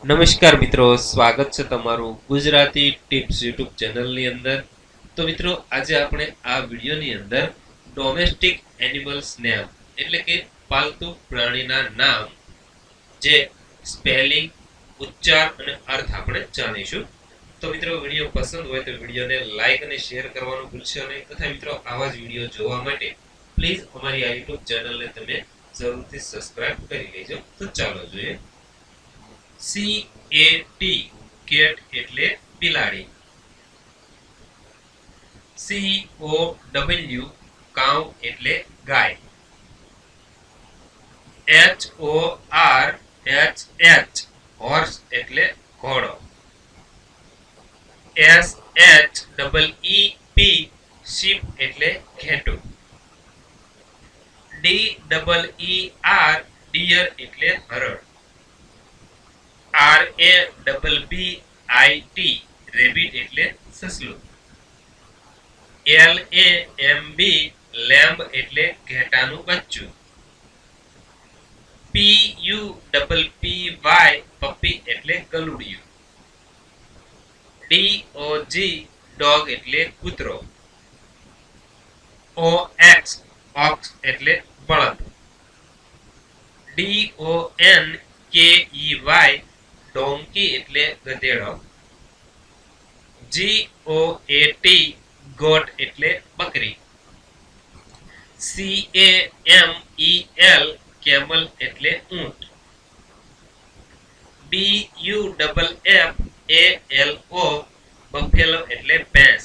નમસ્કાર મિત્રો, સ્વાગત છે તમારું ગુજરાતી ટિપ્સ યુટ્યુબ ચેનલની અંદર. તો મિત્રો, આજે આપણે આ વિડીયોની અંદર ડોમેસ્ટિક એનિમલ્સ નેમ એટલે કે પાલતુ પ્રાણીના નામ, જે સ્પેલિંગ, ઉચ્ચાર અને અર્થ આપણે જાણીશું. તો મિત્રો, વિડીયો પસંદ હોય તો વિડીયોને લાઈક અને શેર કરવાનું ભૂલશો નહીં. તથા મિત્રો, આવા જ વિડીયો જોવા માટે પ્લીઝ અમારી આ યુટ્યુબ ચેનલને તમે જરૂરથી સબસ્ક્રાઇબ કરી લેજો. તો ચાલો જોઈએ. CAT કેટ એટલે બિલાડી. COW કાઉ એટલે ગાય. HORSH હોર્સ એટલે ઘોડો. SHEEP શીપ એટલે ઘેટું. DEER ડિયર એટલે હરણ. RABBIT રેબિટ એટલે સસલું. LAMB લેમ્બ એટલે ઘેટાનું બચ્ચું. PUPPY પપ્પી એટલે ગલુડિયું. DOG ડોગ એટલે કૂતરો. OX ઓક્સ એટલે બળદ. DONKEY ડોંકી એટલે ગધેડો. GOAT ગોટ એટલે બકરી. CAMEL કેમલ એટલે ઊંટ. BUFFALO બફેલો એટલે ભેંસ.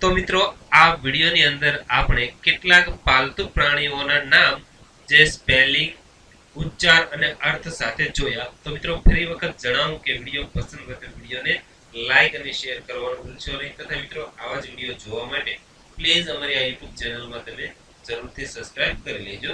તો મિત્રો, આ વિડીયોની અંદર આપણે કેટલાક પાલતુ પ્રાણીઓના નામ, જે સ્પેલિંગ, ઉચ્ચાર અને અર્થ સાથે જોયા. તો મિત્રો, ફરી વખત જણાવું કે વિડીયો પસંદ હોય તો વિડીયોને લાઈક અને શેર કરવાનું ભૂલશો નહીં. તથા મિત્રો, આવા જ વિડીયો જોવા માટે પ્લીઝ અમારી આ યુટ્યુબ ચેનલમાં તમે જરૂરથી સબસ્ક્રાઇબ કરી લેજો.